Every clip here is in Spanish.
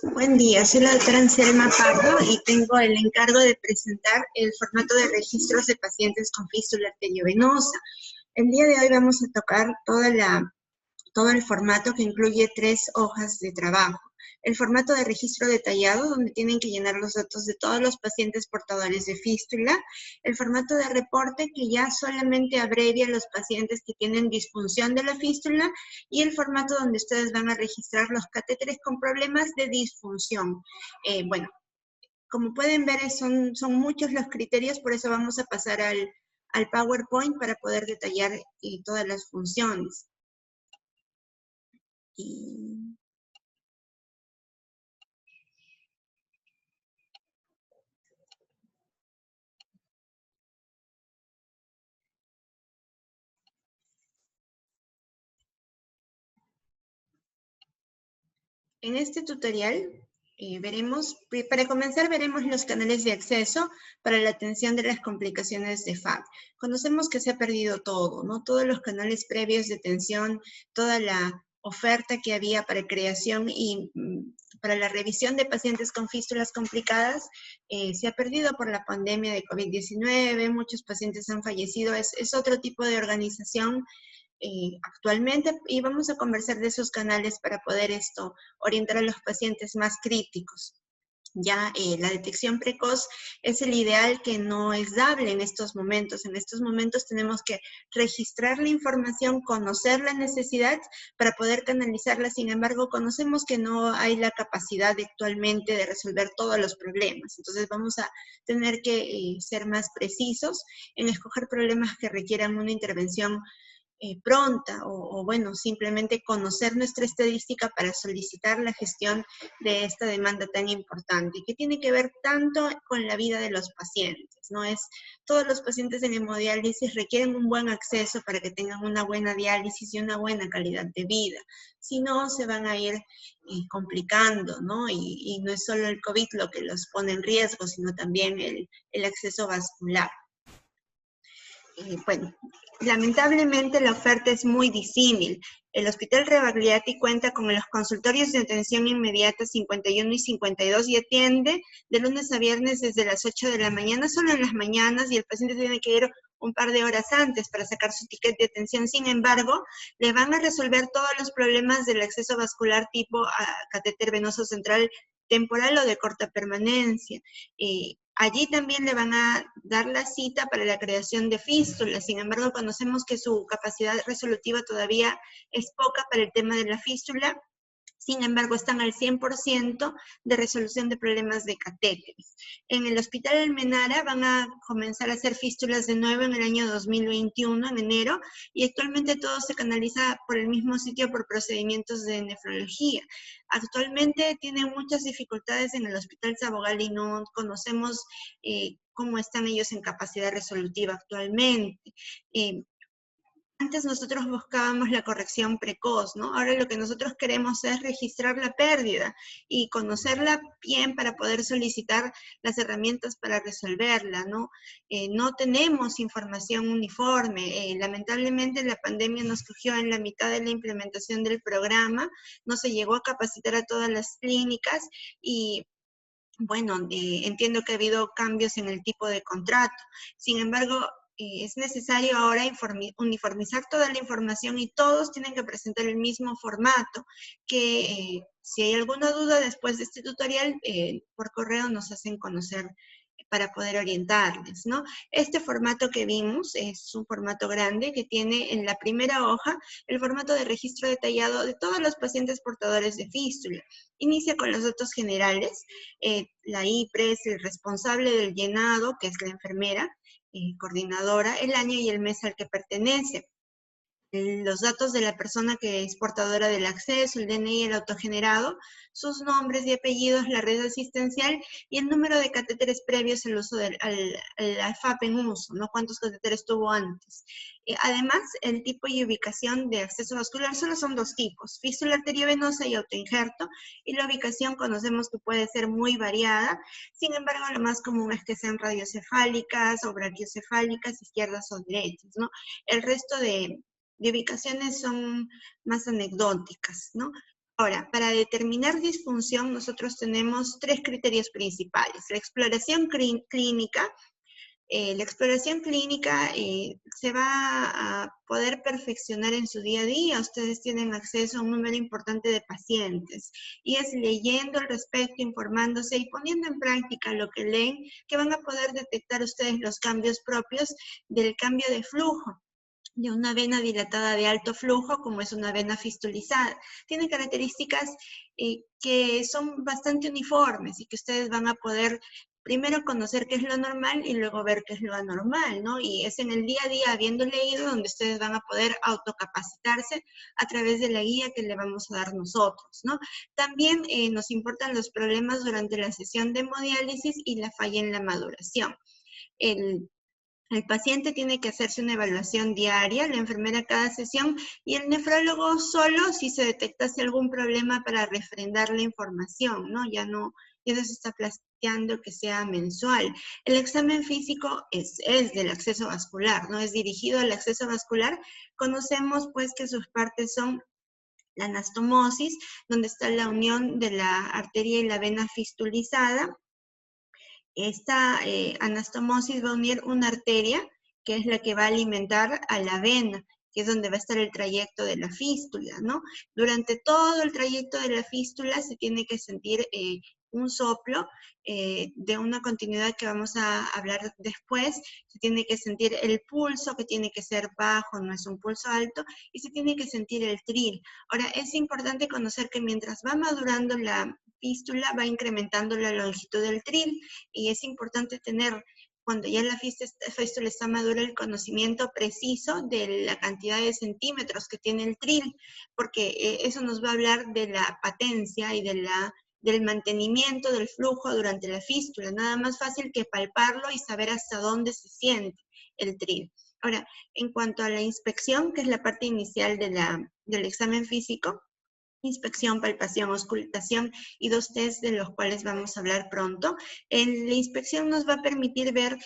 Buen día, soy la doctora Anselma Pardo y tengo el encargo de presentar el formato de registros de pacientes con fístula arteriovenosa. El día de hoy vamos a tocar todo el formato que incluye 3 hojas de trabajo. El formato de registro detallado, donde tienen que llenar los datos de todos los pacientes portadores de fístula. El formato de reporte, que ya solamente abrevia a los pacientes que tienen disfunción de la fístula. Y el formato donde ustedes van a registrar los catéteres con problemas de disfunción. Bueno, como pueden ver, son muchos los criterios, por eso vamos a pasar al PowerPoint para poder detallar todas las funciones. En este tutorial para comenzar veremos los canales de acceso para la atención de las complicaciones de FAP. Conocemos que se ha perdido todo, ¿no? Todos los canales previos de atención, toda la oferta que había para creación y para la revisión de pacientes con fístulas complicadas, se ha perdido por la pandemia de COVID-19, muchos pacientes han fallecido, es otro tipo de organización actualmente, y vamos a conversar de esos canales para poder orientar a los pacientes más críticos. Ya la detección precoz es el ideal, que no es dable en estos momentos. En estos momentos tenemos que registrar la información, conocer la necesidad para poder canalizarla. Sin embargo, conocemos que no hay la capacidad actualmente de resolver todos los problemas. Entonces vamos a tener que ser más precisos en escoger problemas que requieran una intervención pronta o bueno, simplemente conocer nuestra estadística para solicitar la gestión de esta demanda tan importante, que tiene que ver tanto con la vida de los pacientes, ¿no? Todos los pacientes en hemodiálisis requieren un buen acceso para que tengan una buena diálisis y una buena calidad de vida. Si no, se van a ir complicando, ¿no? Y no es solo el COVID lo que los pone en riesgo, sino también el acceso vascular. Bueno, lamentablemente la oferta es muy disímil. El Hospital Rebagliati cuenta con los consultorios de atención inmediata 51 y 52 y atiende de lunes a viernes desde las 8 de la mañana, solo en las mañanas, y el paciente tiene que ir un par de horas antes para sacar su ticket de atención. Sin embargo, le van a resolver todos los problemas del acceso vascular tipo catéter venoso central temporal o de corta permanencia. Allí también le van a dar la cita para la creación de fístulas. Sin embargo, conocemos que su capacidad resolutiva todavía es poca para el tema de la fístula. Sin embargo, están al 100% de resolución de problemas de catéteres. En el Hospital Almenara van a comenzar a hacer fístulas de nuevo en el año 2021, en enero, y actualmente todo se canaliza por el mismo sitio por procedimientos de nefrología. Actualmente tienen muchas dificultades en el Hospital Sabogal y no conocemos cómo están ellos en capacidad resolutiva actualmente. Antes nosotros buscábamos la corrección precoz, ¿no? Ahora lo que nosotros queremos es registrar la pérdida y conocerla bien para poder solicitar las herramientas para resolverla, ¿no? No tenemos información uniforme. Lamentablemente la pandemia nos cogió en la mitad de la implementación del programa, no se llegó a capacitar a todas las clínicas y bueno, entiendo que ha habido cambios en el tipo de contrato. Sin embargo, es necesario ahora uniformizar toda la información y todos tienen que presentar el mismo formato, que si hay alguna duda después de este tutorial, por correo nos hacen conocer para poder orientarles, ¿no? Este formato que vimos es un formato grande que tiene en la primera hoja el formato de registro detallado de todos los pacientes portadores de fístula. Inicia con los datos generales, la IPRES, el responsable del llenado, que es la enfermera, coordinadora, el año y el mes al que pertenece. Los datos de la persona que es portadora del acceso, el DNI, el autogenerado, sus nombres y apellidos, la red asistencial y el número de catéteres previos al uso del FAP en uso, ¿no? Cuántos catéteres tuvo antes. Además, el tipo y ubicación de acceso vascular solo son 2 tipos, fístula arteriovenosa y autoinjerto, y la ubicación conocemos que puede ser muy variada. Sin embargo, lo más común es que sean radiocefálicas o brachiocefálicas, izquierdas o derechas, ¿no? El resto de ubicaciones son más anecdóticas, ¿no? Ahora, para determinar disfunción, nosotros tenemos 3 criterios principales. La exploración clínica. La exploración clínica se va a poder perfeccionar en su día a día. Ustedes tienen acceso a un número importante de pacientes y es leyendo al respecto, informándose y poniendo en práctica lo que leen, que van a poder detectar ustedes los cambios propios del cambio de flujo de una vena dilatada de alto flujo, como es una vena fistulizada. Tiene características que son bastante uniformes y que ustedes van a poder primero conocer qué es lo normal y luego ver qué es lo anormal, ¿no? Y es en el día a día, habiendo leído, donde ustedes van a poder autocapacitarse a través de la guía que le vamos a dar nosotros, ¿no? También nos importan los problemas durante la sesión de hemodiálisis y la falla en la maduración. El paciente tiene que hacerse una evaluación diaria, la enfermera cada sesión, y el nefrólogo solo si se detectase algún problema para refrendar la información, ¿no? Ya no se está planteando que sea mensual. El examen físico es del acceso vascular, ¿no? Es dirigido al acceso vascular. Conocemos, pues, que sus partes son la anastomosis, donde está la unión de la arteria y la vena fistulizada. Esta anastomosis va a unir una arteria, que es la que va a alimentar a la vena, que es donde va a estar el trayecto de la fístula, ¿no? Durante todo el trayecto de la fístula se tiene que sentir un soplo de una continuidad que vamos a hablar después. Se tiene que sentir el pulso, que tiene que ser bajo, no es un pulso alto, y se tiene que sentir el tril. Ahora, es importante conocer que mientras va madurando la fístula, va incrementando la longitud del tril, y es importante tener, cuando ya la fístula está madura, el conocimiento preciso de la cantidad de centímetros que tiene el tril, porque eso nos va a hablar de la patencia y del mantenimiento del flujo durante la fístula. Nada más fácil que palparlo y saber hasta dónde se siente el tril. Ahora, en cuanto a la inspección, que es la parte inicial del examen físico, inspección, palpación, auscultación y 2 test de los cuales vamos a hablar pronto. La inspección nos va a permitir ver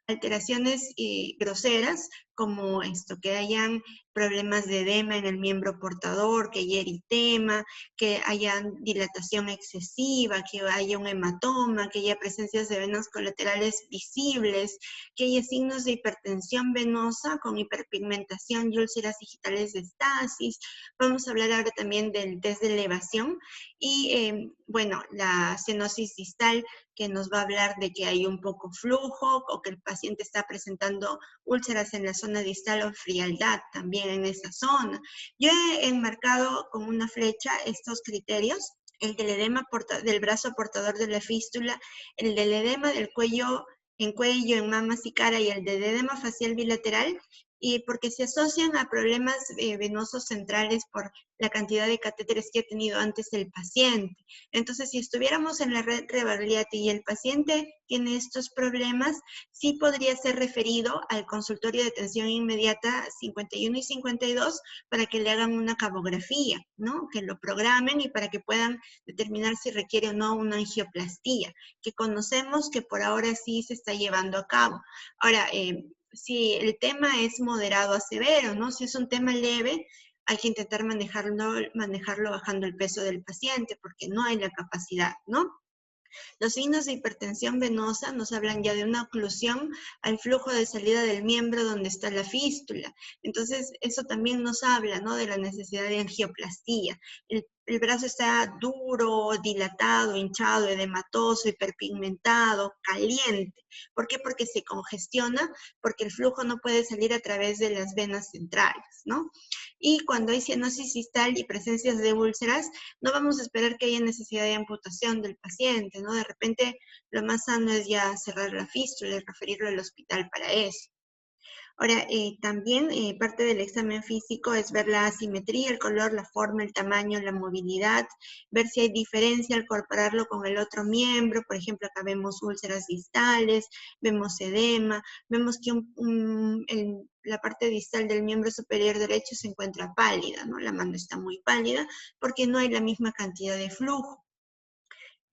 alteraciones groseras, como esto, que hayan problemas de edema en el miembro portador, que haya eritema, que haya dilatación excesiva, que haya un hematoma, que haya presencias de venas colaterales visibles, que haya signos de hipertensión venosa con hiperpigmentación y úlceras digitales de estasis. Vamos a hablar ahora también del test de elevación y, bueno, la cianosis distal, que nos va a hablar de que hay un poco flujo o que el paciente está presentando úlceras en la zona distal o frialdad también en esa zona. Yo he enmarcado con una flecha estos criterios: el del edema del brazo portador de la fístula, el del edema del cuello, en mamas y cara, y el del edema facial bilateral, y porque se asocian a problemas venosos centrales por la cantidad de catéteres que ha tenido antes el paciente. Entonces, si estuviéramos en la red Rebagliati y el paciente tiene estos problemas, sí podría ser referido al consultorio de atención inmediata 51 y 52 para que le hagan una cabografía, ¿no? Que lo programen y para que puedan determinar si requiere o no una angioplastía, que conocemos que por ahora sí se está llevando a cabo. Ahora, si el tema es moderado a severo, ¿no? Si es un tema leve, hay que intentar manejarlo bajando el peso del paciente, porque no hay la capacidad, ¿no? Los signos de hipertensión venosa nos hablan ya de una oclusión al flujo de salida del miembro donde está la fístula. Entonces, eso también nos habla, ¿no?, de la necesidad de angioplastía. El brazo está duro, dilatado, hinchado, edematoso, hiperpigmentado, caliente. ¿Por qué? Porque se congestiona, porque el flujo no puede salir a través de las venas centrales, ¿no? Y cuando hay cianosis distal y presencias de úlceras, no vamos a esperar que haya necesidad de amputación del paciente, ¿no? De repente, lo más sano es ya cerrar la fístula y referirlo al hospital para eso. Ahora, también parte del examen físico es ver la asimetría, el color, la forma, el tamaño, la movilidad, ver si hay diferencia al compararlo con el otro miembro. Por ejemplo, acá vemos úlceras distales, vemos edema, vemos que la parte distal del miembro superior derecho se encuentra pálida, ¿no? La mano está muy pálida porque no hay la misma cantidad de flujo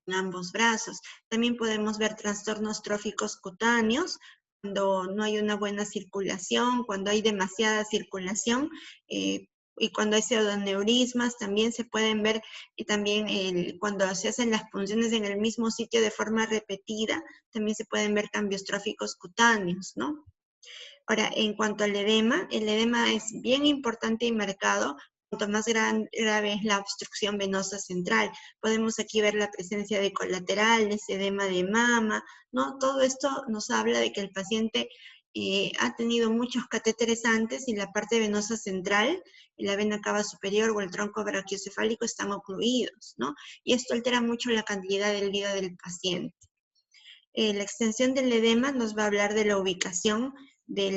en ambos brazos. También podemos ver trastornos tróficos cutáneos, cuando no hay una buena circulación, cuando hay demasiada circulación, y cuando hay pseudoneurismas también se pueden ver, y también cuando se hacen las punciones en el mismo sitio de forma repetida, también se pueden ver cambios tróficos cutáneos, ¿no? Ahora, en cuanto al edema, el edema es bien importante y marcado. Cuanto más grave es la obstrucción venosa central. Podemos aquí ver la presencia de colaterales, edema de mama, ¿no? Todo esto nos habla de que el paciente ha tenido muchos catéteres antes y la parte venosa central, la vena cava superior o el tronco brachiocefálico están ocluidos, ¿no? Y esto altera mucho la calidad del vida del paciente. La extensión del edema nos va a hablar de la ubicación de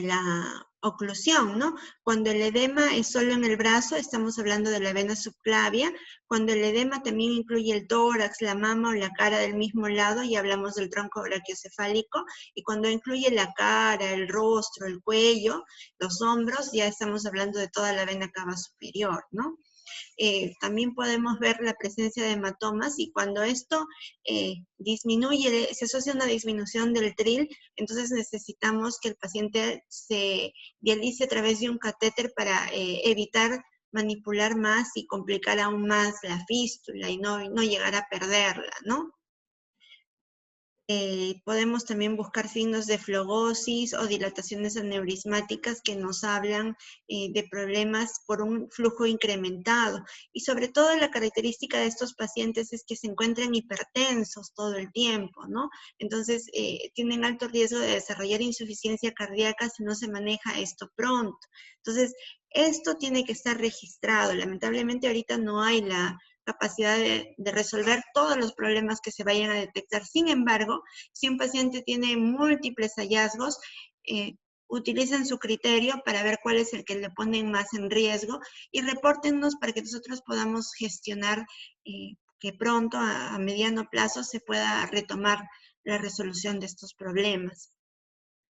la oclusión, ¿no? Cuando el edema es solo en el brazo, estamos hablando de la vena subclavia. Cuando el edema también incluye el tórax, la mama o la cara del mismo lado, y hablamos del tronco brachiocefálico. Y cuando incluye la cara, el rostro, el cuello, los hombros, ya estamos hablando de toda la vena cava superior, ¿no? También podemos ver la presencia de hematomas, y cuando esto disminuye, se asocia a una disminución del tril, entonces necesitamos que el paciente se dialice a través de un catéter para evitar manipular más y complicar aún más la fístula y no llegar a perderla, ¿no? Podemos también buscar signos de flegosis o dilataciones aneurismáticas que nos hablan de problemas por un flujo incrementado. Y sobre todo la característica de estos pacientes es que se encuentran hipertensos todo el tiempo, ¿no? Entonces tienen alto riesgo de desarrollar insuficiencia cardíaca si no se maneja esto pronto. Entonces, esto tiene que estar registrado. Lamentablemente ahorita no hay la capacidad de resolver todos los problemas que se vayan a detectar. Sin embargo, si un paciente tiene múltiples hallazgos, utilicen su criterio para ver cuál es el que le ponen más en riesgo y repórtennos para que nosotros podamos gestionar que pronto, a mediano plazo, se pueda retomar la resolución de estos problemas.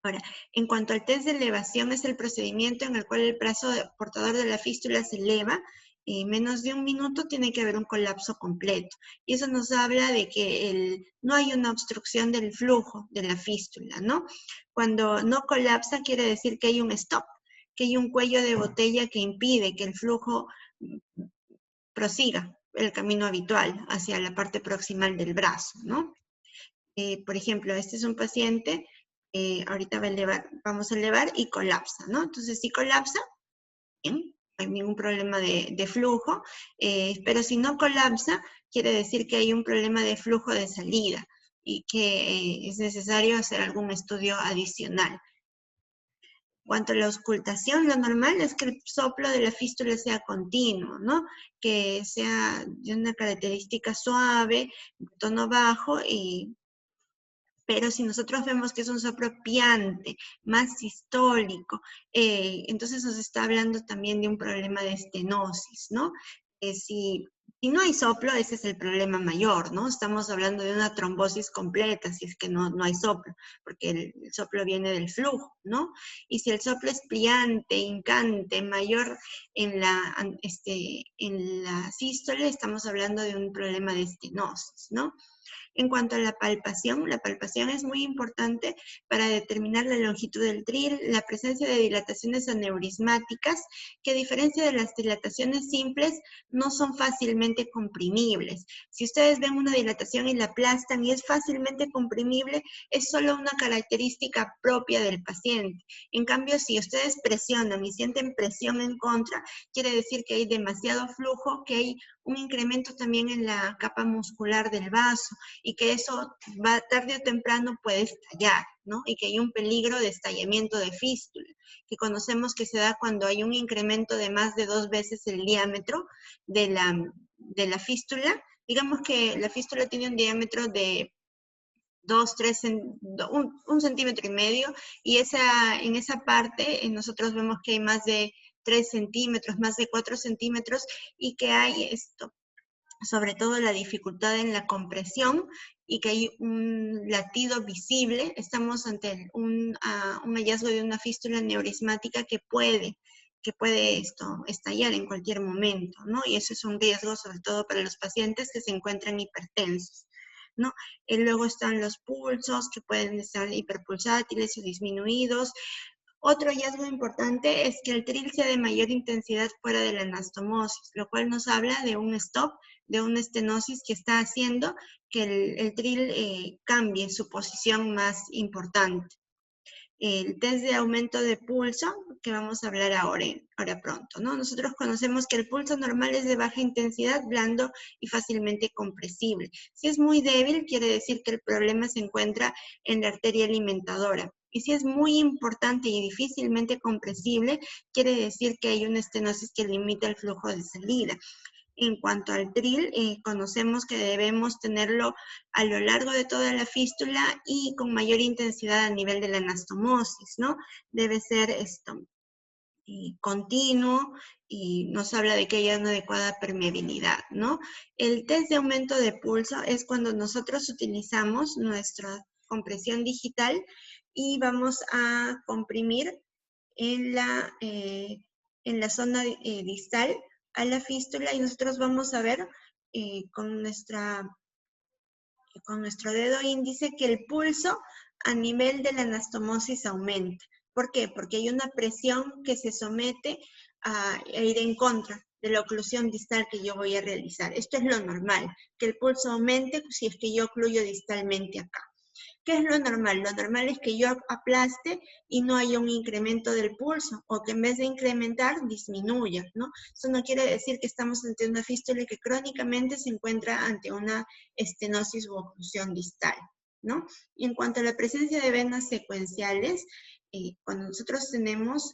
Ahora, en cuanto al test de elevación, es el procedimiento en el cual el brazo portador de la fístula se eleva, y menos de un minuto tiene que haber un colapso completo. Y eso nos habla de que no hay una obstrucción del flujo de la fístula, ¿no? Cuando no colapsa quiere decir que hay un stop, que hay un cuello de botella que impide que el flujo prosiga el camino habitual hacia la parte proximal del brazo, ¿no? Por ejemplo, este es un paciente, ahorita vamos a elevar y colapsa, ¿no? Entonces, si colapsa, bien, no hay ningún problema de flujo, pero si no colapsa, quiere decir que hay un problema de flujo de salida y que es necesario hacer algún estudio adicional. En cuanto a la auscultación, lo normal es que el soplo de la fístula sea continuo, ¿no? Que sea de una característica suave, de tono bajo, pero si nosotros vemos que es un soplo piante, más sistólico, entonces nos está hablando también de un problema de estenosis, ¿no? Si no hay soplo, ese es el problema mayor, ¿no? Estamos hablando de una trombosis completa, si es que no hay soplo, porque el soplo viene del flujo, ¿no? Y si el soplo es pliante, hincante, mayor en la sístole, estamos hablando de un problema de estenosis, ¿no? En cuanto a la palpación es muy importante para determinar la longitud del tril, la presencia de dilataciones aneurismáticas, que a diferencia de las dilataciones simples, no son fácilmente comprimibles. Si ustedes ven una dilatación y la aplastan y es fácilmente comprimible, es solo una característica propia del paciente. En cambio, si ustedes presionan y sienten presión en contra, quiere decir que hay demasiado flujo, que hay un incremento también en la capa muscular del vaso, y que eso tarde o temprano puede estallar, ¿no? Y que hay un peligro de estallamiento de fístula, que conocemos que se da cuando hay un incremento de más de 2 veces el diámetro de la fístula. Digamos que la fístula tiene un diámetro de 1,5 centímetros, y en esa parte nosotros vemos que hay más de 3 centímetros, más de 4 centímetros, y que hay sobre todo la dificultad en la compresión, y que hay un latido visible. Estamos ante un hallazgo de una fístula neurismática que puede estallar en cualquier momento, ¿no? Y eso es un riesgo sobre todo para los pacientes que se encuentran hipertensos, ¿no? Luego están los pulsos, que pueden estar hiperpulsátiles o disminuidos. Otro hallazgo importante es que el tril sea de mayor intensidad fuera de la anastomosis, lo cual nos habla de un stop, de una estenosis que está haciendo que el tril cambie su posición más importante. El test de aumento de pulso, que vamos a hablar ahora pronto, ¿no? Nosotros conocemos que el pulso normal es de baja intensidad, blando y fácilmente compresible. Si es muy débil, quiere decir que el problema se encuentra en la arteria alimentadora. Y si es muy importante y difícilmente compresible, quiere decir que hay una estenosis que limita el flujo de salida. En cuanto al tril, conocemos que debemos tenerlo a lo largo de toda la fístula y con mayor intensidad a nivel de la anastomosis, ¿no? Debe ser continuo y nos habla de que haya una adecuada permeabilidad, ¿no? El test de aumento de pulso es cuando nosotros utilizamos nuestra compresión digital y vamos a comprimir en la zona distal a la fístula y nosotros vamos a ver con nuestro dedo índice que el pulso a nivel de la anastomosis aumenta. ¿Por qué? Porque hay una presión que se somete a ir en contra de la oclusión distal que yo voy a realizar. Esto es lo normal, que el pulso aumente si es que yo ocluyo distalmente acá. ¿Qué es lo normal? Lo normal es que yo aplaste y no haya un incremento del pulso, o que en vez de incrementar, disminuya, ¿no? Eso no quiere decir que estamos ante una fístula que crónicamente se encuentra ante una estenosis u oclusión distal, ¿no? Y en cuanto a la presencia de venas secuenciales, cuando nosotros tenemos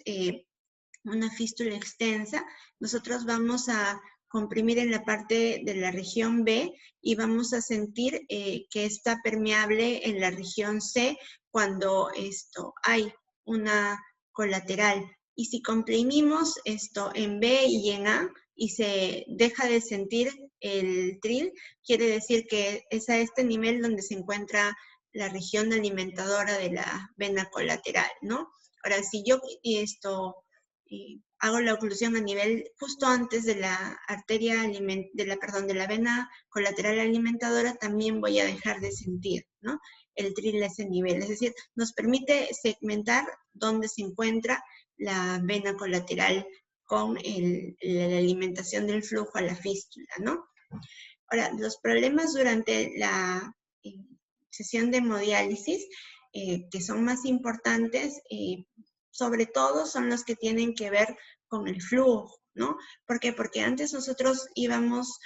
una fístula extensa, nosotros vamos a comprimir en la parte de la región B y vamos a sentir que está permeable en la región C cuando hay una colateral. Y si comprimimos esto en B y en A y se deja de sentir el tril, quiere decir que es a este nivel donde se encuentra la región alimentadora de la vena colateral, ¿no? Ahora, si yo hago la oclusión a nivel justo antes de la arteria, de la vena colateral alimentadora, también voy a dejar de sentir, ¿no? El tril a ese nivel. Es decir, nos permite segmentar dónde se encuentra la vena colateral con la alimentación del flujo a la fístula, ¿no? Ahora, los problemas durante la sesión de hemodiálisis, que son más importantes, sobre todo son los que tienen que ver con el flujo, ¿no? ¿Por qué? Porque antes nosotros íbamos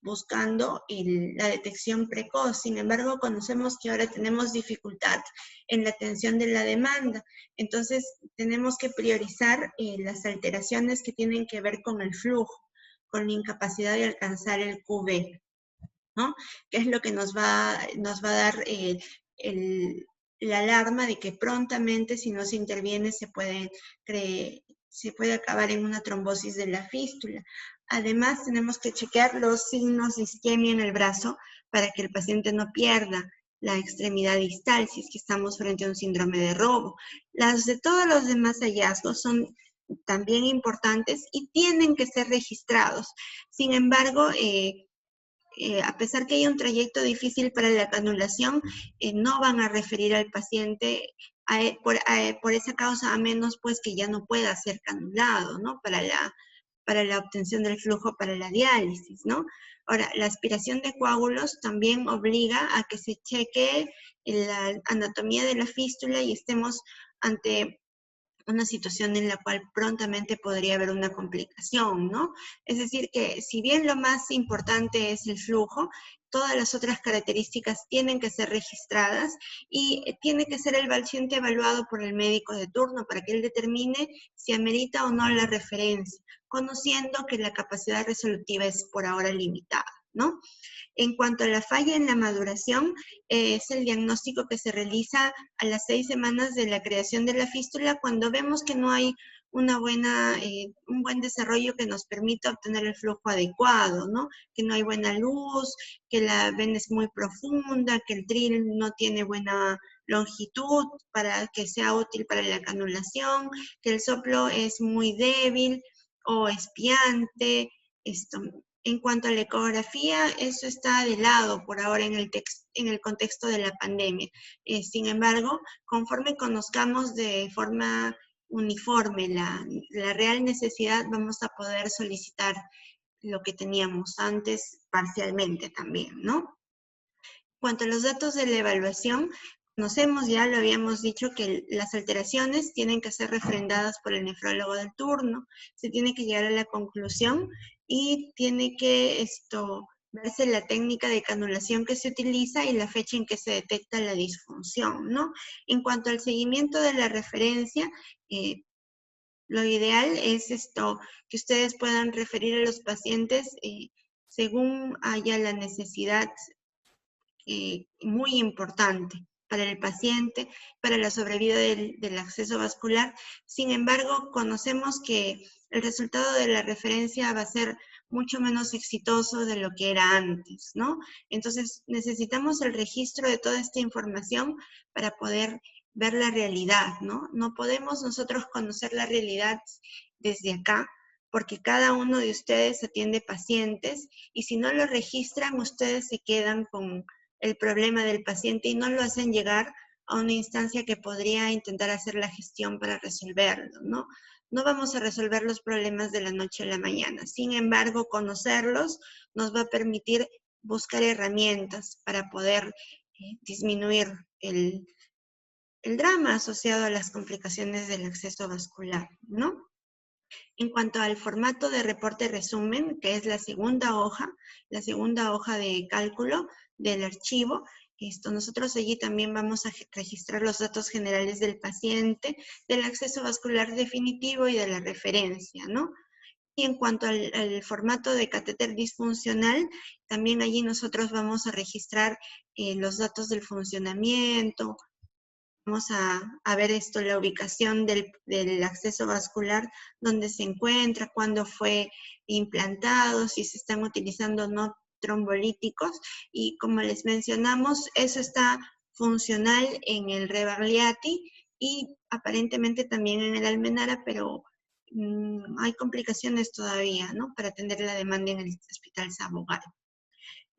buscando la detección precoz, sin embargo conocemos que ahora tenemos dificultad en la atención de la demanda, entonces tenemos que priorizar las alteraciones que tienen que ver con el flujo, con la incapacidad de alcanzar el QB, ¿no? Que es lo que nos va a dar la alarma de que prontamente, si no se interviene, se puede acabar en una trombosis de la fístula. Además, tenemos que chequear los signos de isquemia en el brazo para que el paciente no pierda la extremidad distal si es que estamos frente a un síndrome de robo. Todos los demás hallazgos son también importantes y tienen que ser registrados. Sin embargo, a pesar que hay un trayecto difícil para la canulación, no van a referir al paciente por esa causa, a menos pues que ya no pueda ser canulado, ¿no? Para la obtención del flujo para la diálisis, ¿no? Ahora, la aspiración de coágulos también obliga a que se cheque la anatomía de la fístula y estemos ante una situación en la cual prontamente podría haber una complicación, ¿no? Es decir, que si bien lo más importante es el flujo, todas las otras características tienen que ser registradas y tiene que ser el paciente evaluado por el médico de turno para que él determine si amerita o no la referencia, conociendo que la capacidad resolutiva es por ahora limitada, ¿no? En cuanto a la falla en la maduración, es el diagnóstico que se realiza a las 6 semanas de la creación de la fístula cuando vemos que no hay un buen desarrollo que nos permita obtener el flujo adecuado, ¿no? Que no hay buena luz, que la vena es muy profunda, que el tril no tiene buena longitud para que sea útil para la canulación, que el soplo es muy débil o espiante, en cuanto a la ecografía, eso está de lado por ahora en el contexto de la pandemia. Sin embargo, conforme conozcamos de forma uniforme la real necesidad, vamos a poder solicitar lo que teníamos antes parcialmente también, ¿no? En cuanto a los datos de la evaluación, conocemos, ya lo habíamos dicho, que las alteraciones tienen que ser refrendadas por el nefrólogo del turno, se tiene que llegar a la conclusión y tiene que verse la técnica de canulación que se utiliza y la fecha en que se detecta la disfunción, ¿no? En cuanto al seguimiento de la referencia, lo ideal es que ustedes puedan referir a los pacientes según haya la necesidad muy importante para el paciente, para la sobrevida del acceso vascular. Sin embargo, conocemos que el resultado de la referencia va a ser mucho menos exitoso de lo que era antes, ¿no? Entonces, necesitamos el registro de toda esta información para poder ver la realidad, ¿no? No podemos nosotros conocer la realidad desde acá, porque cada uno de ustedes atiende pacientes y si no lo registran, ustedes se quedan con el problema del paciente y no lo hacen llegar a una instancia que podría intentar hacer la gestión para resolverlo, ¿no? No vamos a resolver los problemas de la noche a la mañana. Sin embargo, conocerlos nos va a permitir buscar herramientas para poder disminuir el drama asociado a las complicaciones del acceso vascular, ¿no? En cuanto al formato de reporte resumen, que es la segunda hoja de cálculo del archivo, nosotros allí también vamos a registrar los datos generales del paciente, del acceso vascular definitivo y de la referencia, ¿no? Y en cuanto al formato de catéter disfuncional, también allí nosotros vamos a registrar los datos del funcionamiento. Vamos a ver la ubicación del acceso vascular, dónde se encuentra, cuándo fue implantado, si se están utilizando o no trombolíticos. Y como les mencionamos, eso está funcional en el Rebagliati y aparentemente también en el Almenara, pero hay complicaciones todavía, ¿no? Para atender la demanda en el Hospital Sabogal.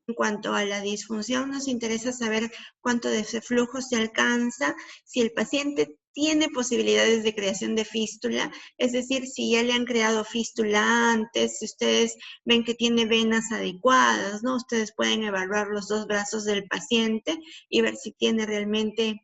En cuanto a la disfunción, nos interesa saber cuánto de ese flujo se alcanza, si el paciente tiene posibilidades de creación de fístula, es decir, si ya le han creado fístula antes, si ustedes ven que tiene venas adecuadas, ¿no? Ustedes pueden evaluar los dos brazos del paciente y ver si tiene realmente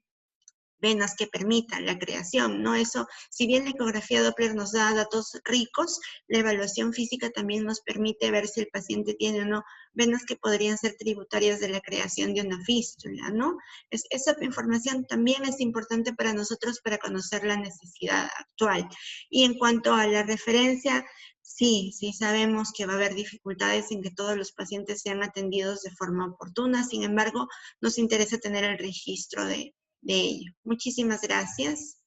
venas que permitan la creación, ¿no? Eso, si bien la ecografía Doppler nos da datos ricos, la evaluación física también nos permite ver si el paciente tiene o no venas que podrían ser tributarias de la creación de una fístula, ¿no? Esa información también es importante para nosotros para conocer la necesidad actual. Y en cuanto a la referencia, sí sabemos que va a haber dificultades en que todos los pacientes sean atendidos de forma oportuna, sin embargo, nos interesa tener el registro de ello. Muchísimas gracias.